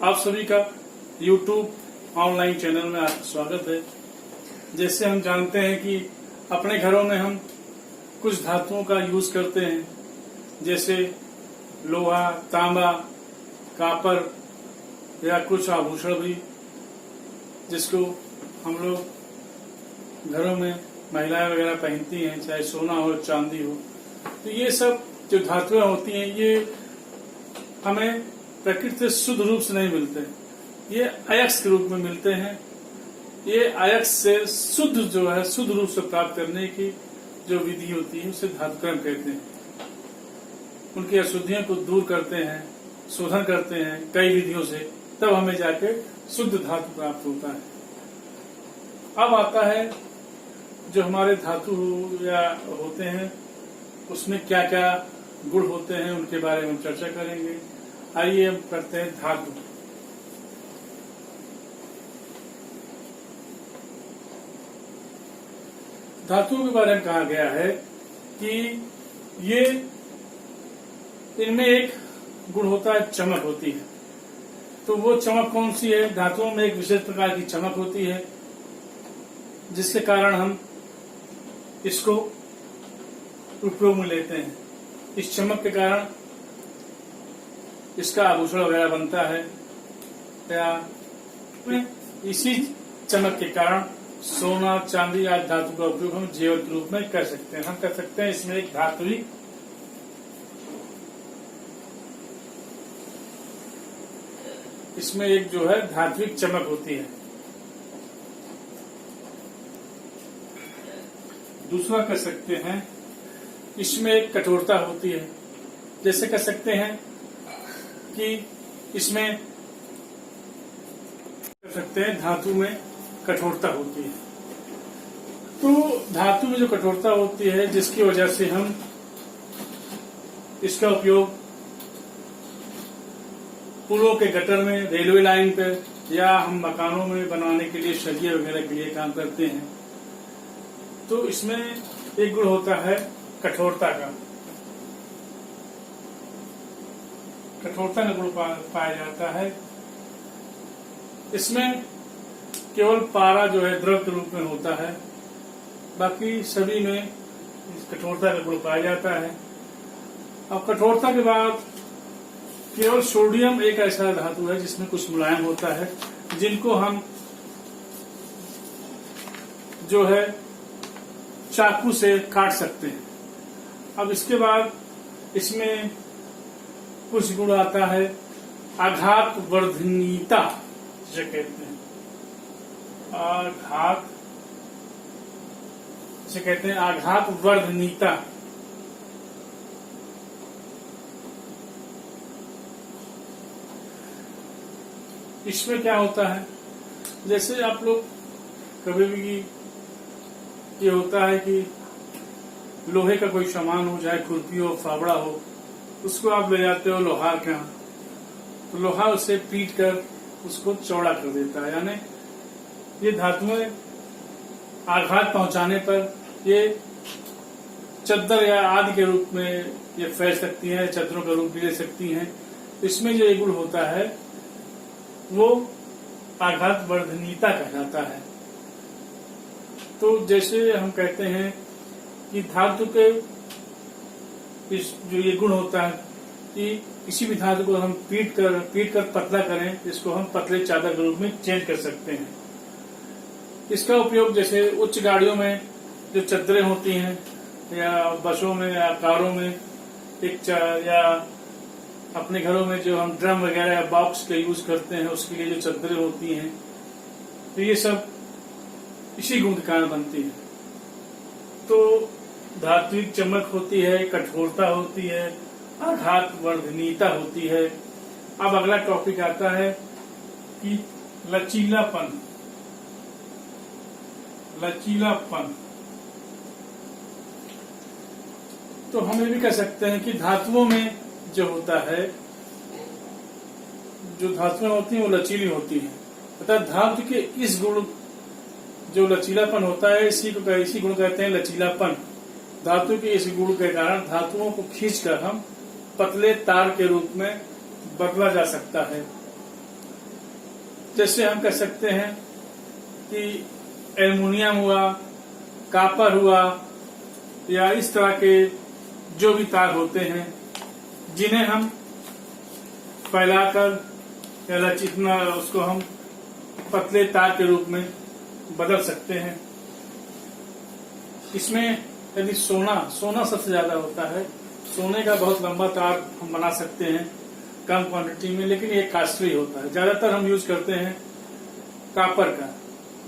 आप सभी का YouTube ऑनलाइन चैनल में आपका स्वागत है। जैसे हम जानते हैं कि अपने घरों में हम कुछ धातुओं का यूज करते हैं, जैसे लोहा, तांबा, कॉपर या कुछ आभूषण भी, जिसको हम लोग घरों में महिलाएं वगैरह पहनती हैं, चाहे सोना हो चांदी हो। तो ये सब जो धातुएं होती हैं ये हमें प्रकृति से शुद्ध रूप से नहीं मिलते, ये अयस्क के रूप में मिलते हैं। ये अयस्क से शुद्ध जो है शुद्ध रूप से प्राप्त करने की जो विधि होती है उसे धातुक्रम कहते हैं। उनकी अशुद्धियों को दूर करते हैं, शोधन करते हैं कई विधियों से, तब हमें जाके शुद्ध धातु प्राप्त होता है। अब आता है जो हमारे धातु या होते हैं उसमें क्या क्या गुण होते हैं, उनके बारे में हम चर्चा करेंगे। आइए हम करते हैं धातु। धातुओं के बारे में कहा गया है कि ये इनमें एक गुण होता है, चमक होती है। तो वो चमक कौन सी है? धातुओं में एक विशेष प्रकार की चमक होती है जिसके कारण हम इसको उपयोग में लेते हैं। इस चमक के कारण इसका आभूषण वगैरह बनता है, या इसी चमक के कारण सोना, चांदी आदि धातु का उपयोग हम जेवर के रूप में कर सकते हैं। हम कर सकते हैं इसमें एक धात्विक इसमें एक जो है धात्विक चमक होती है। दूसरा कर सकते हैं इसमें एक कठोरता होती है। जैसे कह सकते हैं कि इसमें कर सकते हैं धातु में कठोरता होती है। तो धातु में जो कठोरता होती है जिसकी वजह से हम इसका उपयोग पुलों के गटर में, रेलवे लाइन पे, या हम मकानों में बनाने के लिए सरिये वगैरह के लिए काम करते हैं। तो इसमें एक गुण होता है कठोरता का। कठोरता का गुण पाया जाता है। इसमें केवल पारा जो है द्रव के रूप में होता है, बाकी सभी में इस कठोरता का गुण पाया जाता है। अब कठोरता के बाद केवल सोडियम एक ऐसा धातु है जिसमें कुछ मुलायम होता है, जिनको हम जो है चाकू से काट सकते हैं। अब इसके बाद इसमें कुछ गुण आता है आघात वर्धनीयता, जिसे कहते हैं आघात, जिसे कहते हैं आघात वर्धनीयता। इसमें क्या होता है, जैसे आप लोग कभी भी ये होता है कि लोहे का कोई सामान हो, चाहे खुरपी हो, फावड़ा हो, उसको आप ले जाते हो लोहार के यहाँ, तो लोहा उसे पीट कर उसको चौड़ा कर देता है। यानी ये धातुएं आघात पहुंचाने पर ये चद्दर या आदि के रूप में ये फैल सकती है, चद्दरों का रूप भी ले सकती हैं। इसमें जो ये गुण होता है वो आघात वर्धनीयता कहलाता है। तो जैसे हम कहते हैं कि धातु के इस जो ये गुण होता है कि किसी भी धातु को हम पीट कर पतला करें, इसको हम पतले चादर के रूप में चेंज कर सकते हैं। इसका उपयोग जैसे उच्च गाड़ियों में जो चद्दरें होती हैं, या बसों में या कारों में, या अपने घरों में जो हम ड्रम वगैरह या बॉक्स का यूज करते हैं उसके लिए जो चद्दरें होती हैं, तो ये सब इसी गुण के कारण बनती है। तो धात्विक चमक होती है, कठोरता होती है, आघात वर्धनीयता होती है। अब अगला टॉपिक आता है कि लचीलापन। लचीलापन तो हम ये भी कह सकते हैं कि धातुओं में जो होता है, जो धातुएं होती हैं वो लचीली होती हैं, तथा धातु के इस गुण जो लचीलापन होता है इसी गुण कहते हैं लचीलापन। धातु के इस गुण के कारण धातुओं को खींचकर हम पतले तार के रूप में बदला जा सकता है। जैसे हम कह सकते हैं कि एल्युमिनियम हुआ, कॉपर हुआ, या इस तरह के जो भी तार होते हैं जिन्हें हम फैलाकर या लचीना उसको हम पतले तार के रूप में बदल सकते हैं। इसमें यदि सोना सबसे ज्यादा होता है, सोने का बहुत लंबा तार हम बना सकते हैं कम क्वांटिटी में, लेकिन ये कॉस्टली होता है। ज्यादातर हम यूज करते हैं कॉपर का,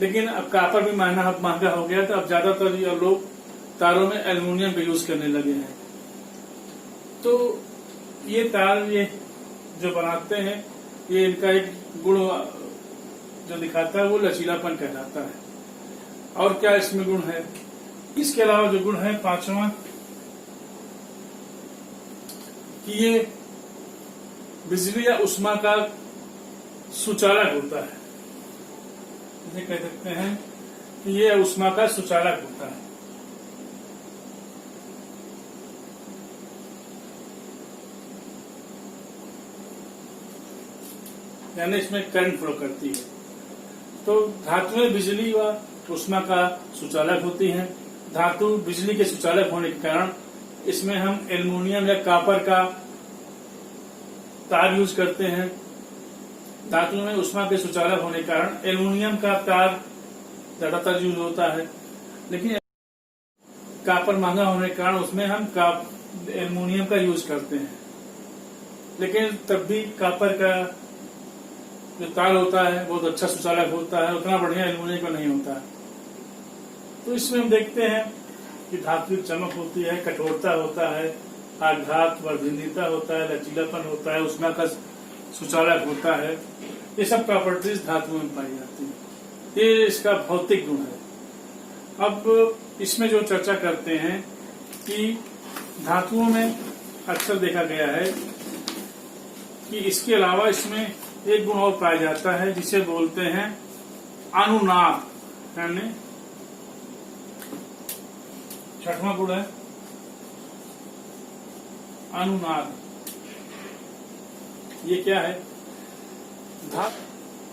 लेकिन अब कॉपर भी महंगा हो गया, तो अब ज्यादातर लोग तारों में एल्युमिनियम का यूज करने लगे हैं। तो ये तार ये जो बनाते हैं, ये इनका एक गुण जो दिखाता है वो लचीलापन कहलाता है। और क्या इसमें गुण है? इसके अलावा जो गुण है पांचवा, कि ये बिजली या उष्मा का सुचालक होता है। ये कह सकते हैं कि ये उष्मा का सुचालक होता है। यानी इसमें करंट फ्लो करती है। तो धातुएं बिजली व उष्मा का सुचालक होती हैं। धातु बिजली के सुचालक होने के कारण इसमें हम एल्युमिनियम या कॉपर का तार यूज करते हैं। धातु में उष्मा के सुचालक होने के कारण एल्युमिनियम का तार ज्यादातर यूज होता है, लेकिन कॉपर महंगा होने के कारण उसमें हम एल्युमिनियम का यूज करते हैं। लेकिन तब भी कॉपर का जो तार होता है बहुत अच्छा सुचालक होता है, उतना बढ़िया एल्युमिनियम का नहीं होता है। तो इसमें हम देखते हैं कि धातु चमक होती है, कठोरता होता है, आघात वर्धिता होता है, लचीलापन होता है, उष्मा का सुचालक होता है। ये सब प्रॉपर्टीज धातुओं में पाई जाती है। ये इसका भौतिक गुण है। अब इसमें जो चर्चा करते हैं कि धातुओं में अक्सर देखा गया है कि इसके अलावा इसमें एक गुण और पाया जाता है जिसे बोलते हैं अनुनाद, यानी छठवां गुण है अनुनाद। ये क्या है?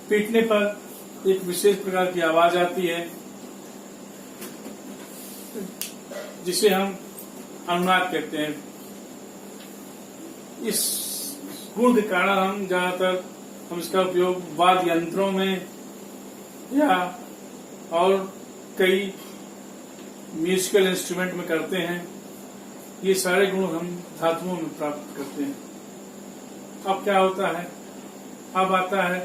पीटने पर एक विशेष प्रकार की आवाज आती है जिसे हम अनुनाद कहते हैं। इस गुण के कारण हम ज्यादातर इसका उपयोग वाद्य यंत्रों में या और कई म्यूजिकल इंस्ट्रूमेंट में करते हैं। ये सारे गुण हम धातुओं में प्राप्त करते हैं। अब क्या होता है? अब आता है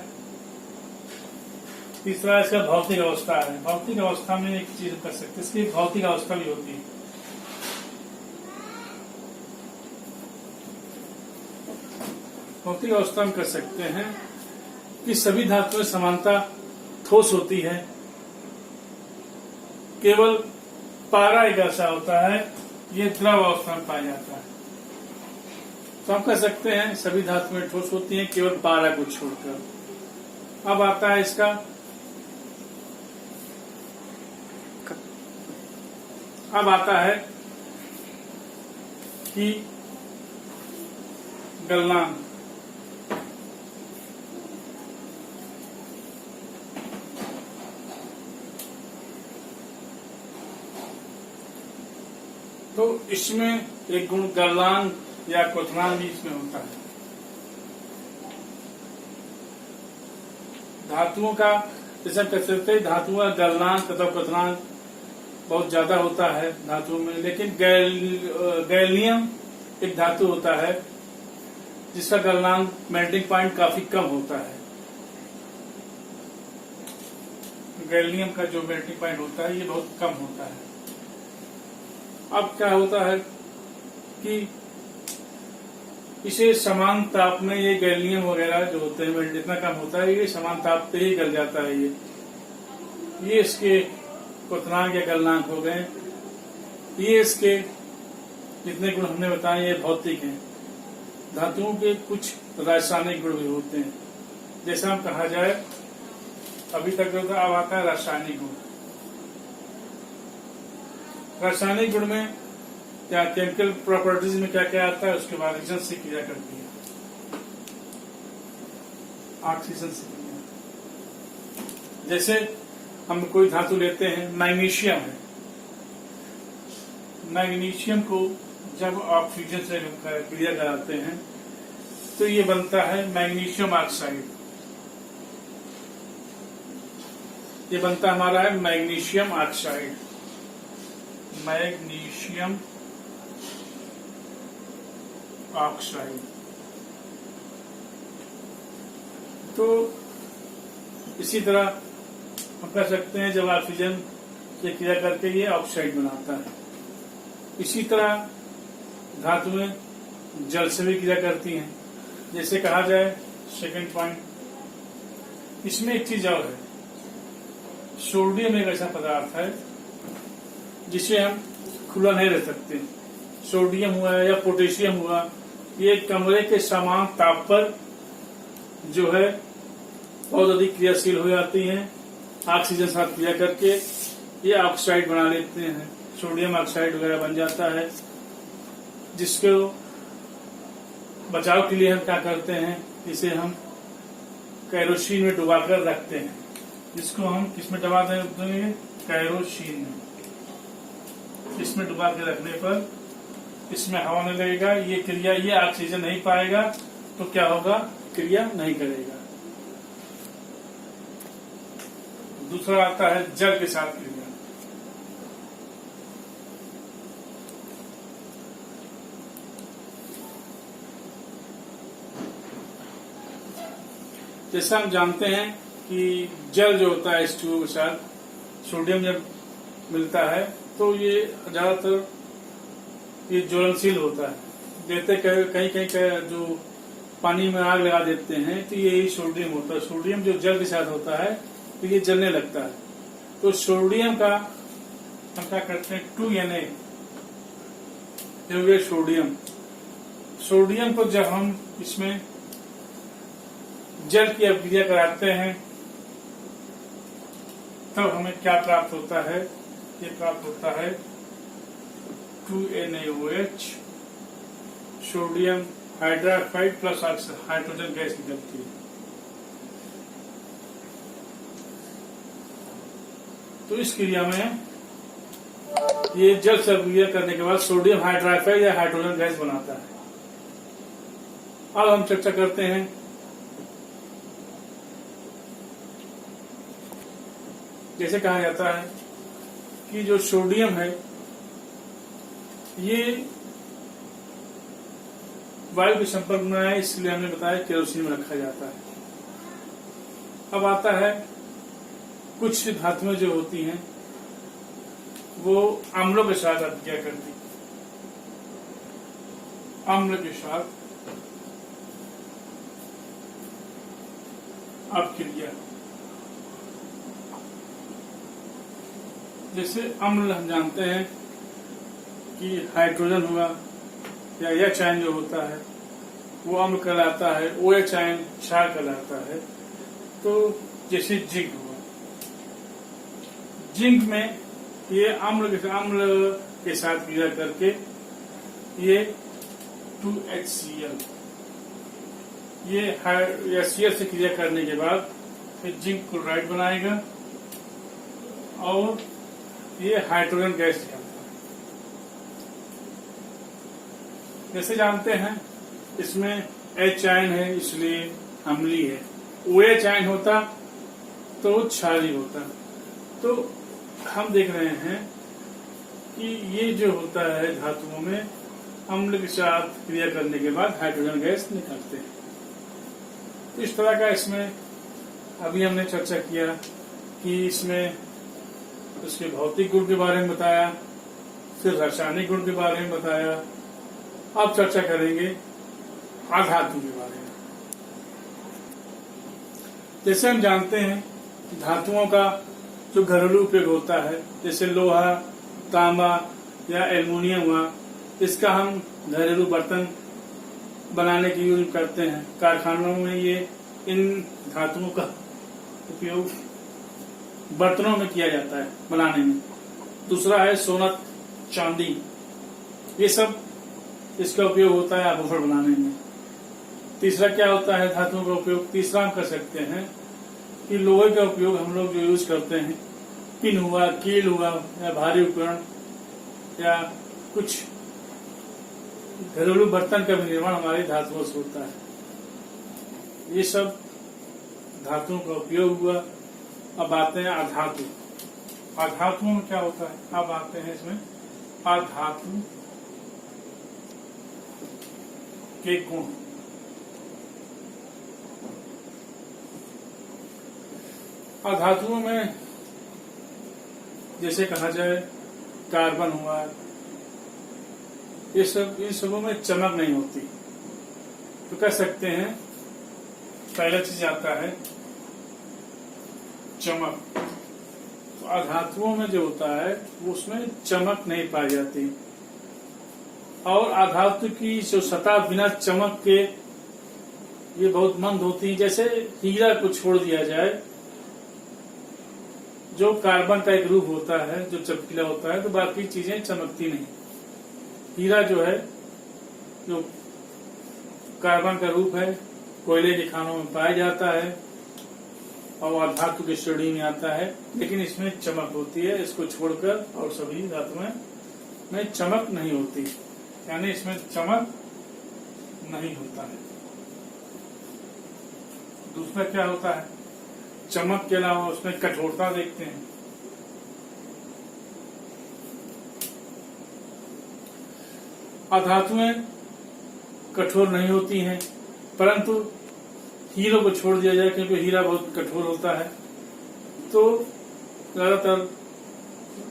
तीसरा, इसका भौतिक अवस्था है। भौतिक अवस्था में एक चीज कर सकते हैं, इसकी भौतिक अवस्था भी होती है। भौतिक अवस्था में कर सकते हैं कि सभी धातुएं समानता ठोस होती है। केवल पारा एक ऐसा होता है, ये द्रव अवस्था में पाया जाता है। तो हम कह सकते हैं सभी धातुएं ठोस होती हैं केवल पारा को छोड़कर। अब आता है इसका कि गलनांक। तो इसमें एक गुण गलनांक या क्वथनांक भी इसमें होता है। धातुओं का जैसे हम कह सकते हैं धातुओं का गलनांक तथा क्वथनांक बहुत ज्यादा होता है धातुओं में, लेकिन गैलियम एक धातु होता है जिसका गलनांक मेल्टिंग पॉइंट काफी कम होता है। गैलियम का जो मेल्टिंग पॉइंट होता है ये बहुत कम होता है। अब क्या होता है कि इसे समान ताप में ये गैलियम वगैरह जो होते हैं जितना कम होता है ये समान ताप पे ही गल जाता है। ये इसके क्वथनांक या गलनांक हो गए। ये इसके जितने गुण हमने बताए ये भौतिक हैं। धातुओं के कुछ रासायनिक गुण भी होते हैं। जैसा हम कहा जाए अभी तक जो था, अब आता है रासायनिक गुण। रासायनिक गुण में क्या केमिकल प्रॉपर्टीज में क्या क्या आता है, उसके बाद रिएक्शन से क्रिया करती है, ऑक्सीजन से क्रिया। जैसे हम कोई धातु लेते हैं, मैग्नीशियम है, मैग्नीशियम को जब ऑक्सीजन से क्रिया कराते हैं तो ये बनता है मैग्नीशियम ऑक्साइड। ये बनता हमारा है मैग्नीशियम ऑक्साइड, मैग्नीशियम ऑक्साइड। तो इसी तरह हम कह सकते हैं जब ऑक्सीजन से क्रिया करके ये ऑक्साइड बनाता है। इसी तरह धातुएं जल से भी क्रिया करती हैं। जैसे कहा जाए सेकंड पॉइंट, इसमें एक चीज और है, सोडियम एक ऐसा पदार्थ है जिसे हम खुला नहीं रह सकते। सोडियम हुआ या पोटेशियम हुआ, ये कमरे के समान ताप पर जो है बहुत अधिक क्रियाशील हो जाती हैं। ऑक्सीजन साथ क्रिया करके ये ऑक्साइड बना लेते हैं, सोडियम ऑक्साइड वगैरह बन जाता है, जिसको बचाव के लिए हम क्या करते हैं, इसे हम कैरोसिन में डुबाकर रखते हैं। इसको हम किसमें डुबा देंगे, कैरोसिन में। इसमें डुबा के रखने पर इसमें हवा नहीं लगेगा, ये क्रिया, ये ऑक्सीजन नहीं पाएगा तो क्या होगा, क्रिया नहीं करेगा। दूसरा आता है जल के साथ क्रिया। जैसा हम जानते हैं कि जल जो होता है H2O के साथ सोडियम जब मिलता है तो ये ज्यादातर ये ज्वलनशील होता है। जैसे कहीं कहीं जो पानी में आग लगा देते हैं तो यही सोडियम होता है। सोडियम जो जल के साथ होता है तो ये जलने लगता है। तो सोडियम का हम क्या करते हैं, 2Na जो ये सोडियम को जब हम इसमें जल की अभिक्रिया कराते हैं तब हमें क्या प्राप्त होता है, ये प्राप्त होता है 2NaOH, sodium hydroxide plus hydrogen gas निकलती है। तो इस क्रिया में ये जल से अभिक्रिया करने के बाद सोडियम हाइड्रोक्साइड या हाइड्रोजन गैस बनाता है। अब हम चर्चा करते हैं जैसे कहा जाता है कि जो सोडियम है ये वायु के संपर्क में आए, इसलिए हमने बताया केरोसिन में रखा जाता है। अब आता है कुछ धातुएं जो होती हैं वो अम्लों के साथ अभिक्रिया करती, अम्ल के साथ अभिक्रिया। जैसे अम्ल हम जानते हैं कि हाइड्रोजन हुआ या H आयन जो होता है वो अम्ल कहलाता है, OH आयन क्षार कहलाता है। तो जैसे जिंक हुआ, जिंक में ये अम्ल के साथ क्रिया करके ये 2HCl, ये HCl से क्रिया करने के बाद फिर जिंक क्लोराइड बनाएगा और ये हाइड्रोजन गैस निकलता है। जैसे जानते हैं इसमें H आयन है इसलिए अम्लीय है, OH आयन होता तो क्षारीय होता। तो हम देख रहे हैं कि ये जो होता है धातुओं में अम्ल के साथ क्रिया करने के बाद हाइड्रोजन गैस निकलते हैं। तो इस तरह का इसमें अभी हमने चर्चा किया कि इसमें उसके भौतिक गुण के बारे में बताया, फिर रासायनिक गुण के बारे में बताया। अब चर्चा करेंगे अधातु के बारे में। जैसे हम जानते हैं धातुओं का जो घरेलू उपयोग होता है, जैसे लोहा, तांबा या एल्युमिनियम हुआ, इसका हम घरेलू बर्तन बनाने की यूज करते हैं। कारखानों में ये इन धातुओं का उपयोग बर्तनों में किया जाता है बनाने में। दूसरा है सोना, चांदी, ये सब इसका उपयोग होता है आभूषण बनाने में। तीसरा क्या होता है धातुओं का उपयोग, तीसरा हम कर सकते हैं कि लोहे का उपयोग हम लोग जो यूज करते हैं, पिन हुआ, कील हुआ, या भारी उपकरण या कुछ घरेलू बर्तन का भी निर्माण हमारी धातुओं से होता है। ये सब धातुओं का उपयोग हुआ। अब आते हैं अधातु। अधातुओं में क्या होता है, अब आते हैं इसमें अधातु के गुण। अधातुओं में जैसे कहा जाए कार्बन हुआ, ये सब, इन सबों में चमक नहीं होती, तो कह सकते हैं पहला चीज आता है चमक। तो अधातुओं में जो होता है उसमें चमक नहीं पाई जाती, और अधातु की जो सतह बिना चमक के ये बहुत मंद होती है। जैसे हीरा को छोड़ दिया जाए, जो कार्बन का एक रूप होता है जो चमकीला होता है, तो बाकी चीजें चमकती नहीं। हीरा जो है, जो कार्बन का रूप है, कोयले के खानों में पाया जाता है और धातु की श्रेणी में आता है, लेकिन इसमें चमक होती है। इसको छोड़कर और सभी धातुओं में चमक नहीं होती, यानी इसमें चमक नहीं होता है। दूसरा क्या होता है, चमक के अलावा उसमें कठोरता देखते हैं। अधातुएं कठोर नहीं होती हैं, परंतु हीरो को छोड़ दिया जाए, क्योंकि हीरा बहुत कठोर होता है, तो ज्यादातर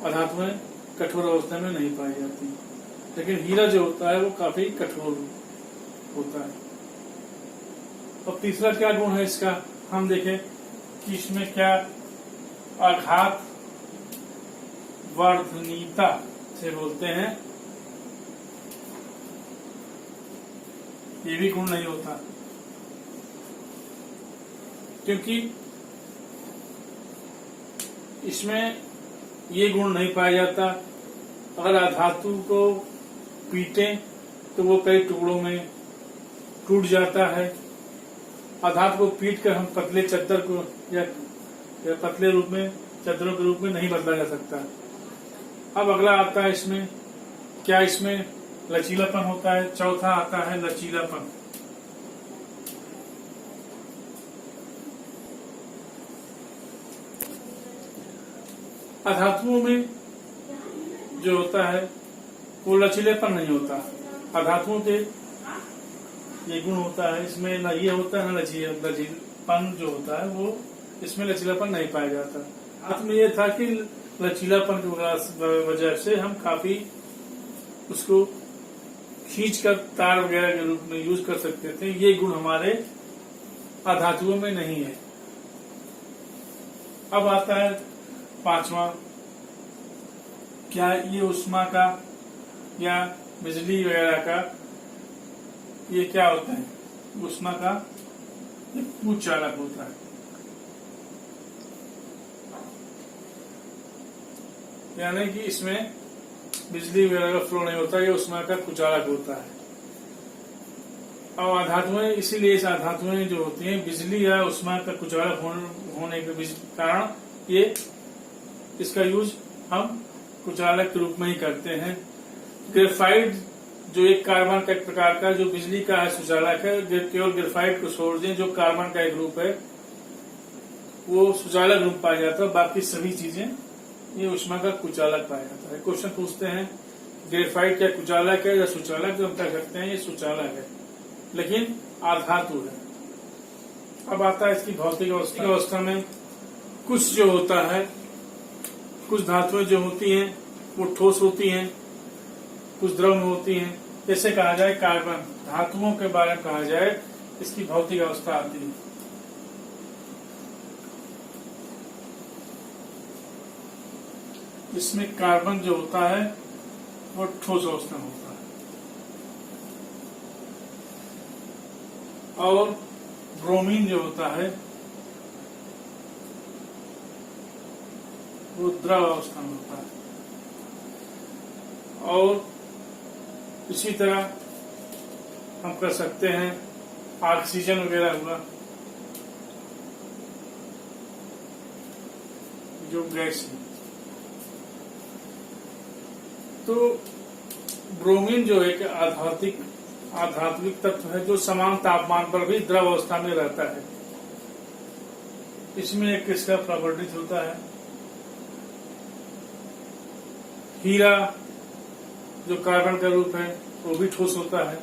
अधातुएं कठोर अवस्था में नहीं पाई जाती, लेकिन हीरा जो होता है वो काफी कठोर होता है। और तीसरा क्या गुण है इसका, हम देखें कि इसमें क्या आघात वर्धनीयता से बोलते हैं, ये भी गुण नहीं होता, क्योंकि इसमें ये गुण नहीं पाया जाता। अगर अधातु को पीटें तो वो कई टुकड़ों में टूट जाता है। अधातु को पीट कर हम पतले चद्दर को या पतले रूप में, चद्दरों के रूप में नहीं बदला जा सकता। अब अगला आता है इसमें, क्या इसमें लचीलापन होता है। चौथा आता है लचीलापन। अधातुओं में जो होता है वो लचीलेपन नहीं होता। अधातुओं के ये गुण होता है, इसमें न ये होता है न लचीलापन जो होता है, वो इसमें लचीलापन नहीं पाया जाता। हाथ में ये था कि लचीलापन की वजह से हम काफी उसको खींच कर तार वगैरह के रूप में यूज कर सकते थे। ये गुण हमारे अधातुओं में नहीं है। अब आता है पांचवा, क्या ये उष्मा का या बिजली वगैरह का ये क्या होता है, उष्मा का कुचालक होता है। यानी कि इसमें बिजली वगैरह का फ्लो नहीं होता, ये उष्मा का कुचालक होता है। और अधातुएं, इसीलिए इस अधातुएं जो होती हैं बिजली या उष्मा का कुचालक होने के कारण ये इसका यूज हम कुचालक के रूप में ही करते हैं। ग्रेफाइट जो एक कार्बन का एक प्रकार का जो बिजली का है सुचालक है, केवल ग्रेफाइट को छोड़ दें जो कार्बन का एक रूप है वो सुचालक रूप पाया जाता है, बाकी सभी चीजें ये उष्मा का कुचालक पाया जाता है। क्वेश्चन पूछते हैं ग्रेफाइट क्या कुचालक है या सुचालक, तो हम क्या करते हैं ये सुचालक है, लेकिन आधातु है। अब आता है इसकी भौतिक अवस्था में कुछ जो होता है, कुछ धातुएं जो होती हैं वो ठोस होती हैं, कुछ द्रव में होती हैं। जैसे कहा जाए कार्बन, धातुओं के बारे में कहा जाए, इसकी भौतिक अवस्था आती है। इसमें कार्बन जो होता है वो ठोस अवस्था में होता है, और ब्रोमीन जो होता है वो द्रव अवस्था में होता है। और इसी तरह हम कर सकते हैं ऑक्सीजन वगैरह हुआ, जो गैस है। तो ब्रोमीन जो एक आध्यात्मिक तत्व है जो समान तापमान पर भी द्रव अवस्था में रहता है। इसमें एक इसका प्रॉपर्टीज होता है। हीरा जो कार्बन का रूप है वो भी ठोस होता है।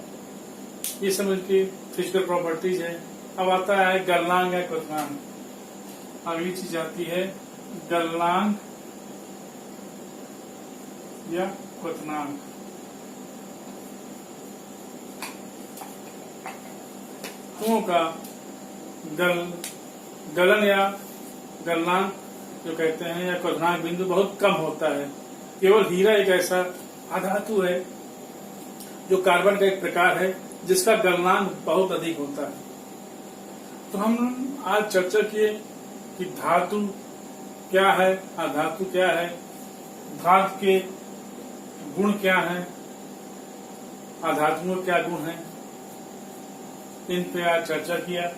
ये सब इनकी फिजिकल प्रॉपर्टीज है। अब आता है गलनांक या क्वथनांक। अगली चीज आती है गलनांक या क्वथनांक। धातुओं का गलन या गलनांक जो कहते हैं या क्वथनांक बिंदु बहुत कम होता है। केवल हीरा एक ऐसा अधातु है जो कार्बन का एक प्रकार है जिसका गलनांक बहुत अधिक होता है। तो हम आज चर्चा किए कि धातु क्या है, अधातु क्या है, धातु के गुण क्या है, अधातुओं क्या गुण है, इन पे आज चर्चा किया।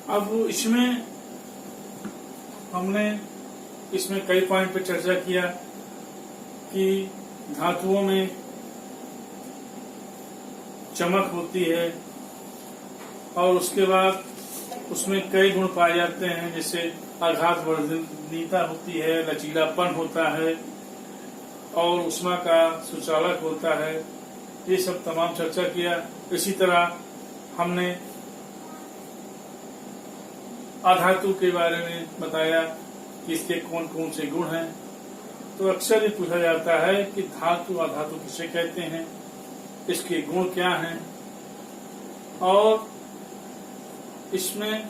अब इसमें कई पॉइंट पे चर्चा किया कि धातुओं में चमक होती है और उसके बाद उसमें कई गुण पाए जाते हैं, जैसे आघात वर्धनीयता होती है, लचीलापन होता है और ऊष्मा का सुचालक होता है। ये सब तमाम चर्चा किया। इसी तरह हमने अधातु के बारे में बताया कि इसके कौन कौन से गुण हैं। तो अक्सर ये पूछा जाता है कि धातु अधातु किसे कहते हैं, इसके गुण क्या हैं, और इसमें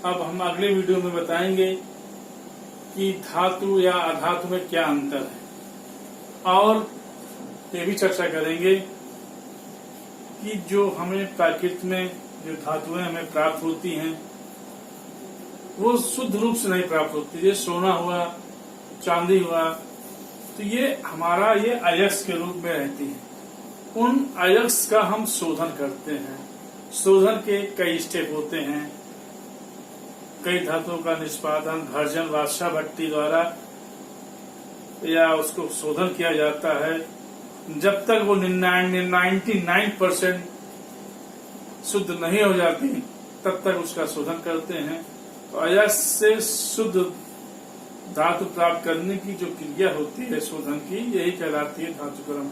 अब हम अगले वीडियो में बताएंगे कि धातु या अधातु में क्या अंतर है। और ये भी चर्चा करेंगे कि जो हमें प्रकृति में जो धातुएं हमें प्राप्त होती हैं वो शुद्ध रूप से नहीं प्राप्त होती। जैसे सोना हुआ, चांदी हुआ, तो ये हमारा ये अयस्क के रूप में रहती है। उन अयस्क का हम शोधन करते हैं। शोधन के कई स्टेप होते हैं। कई धातुओं का निष्पादन घर्षण वाष्पा भट्टी द्वारा या उसको शोधन किया जाता है। जब तक वो 99% शुद्ध नहीं हो जाती तब तक उसका शोधन करते हैं। तो अयस्क से शुद्ध धातु प्राप्त करने की जो क्रिया होती है शोधन की, यही कहलाती है धातुकर्म।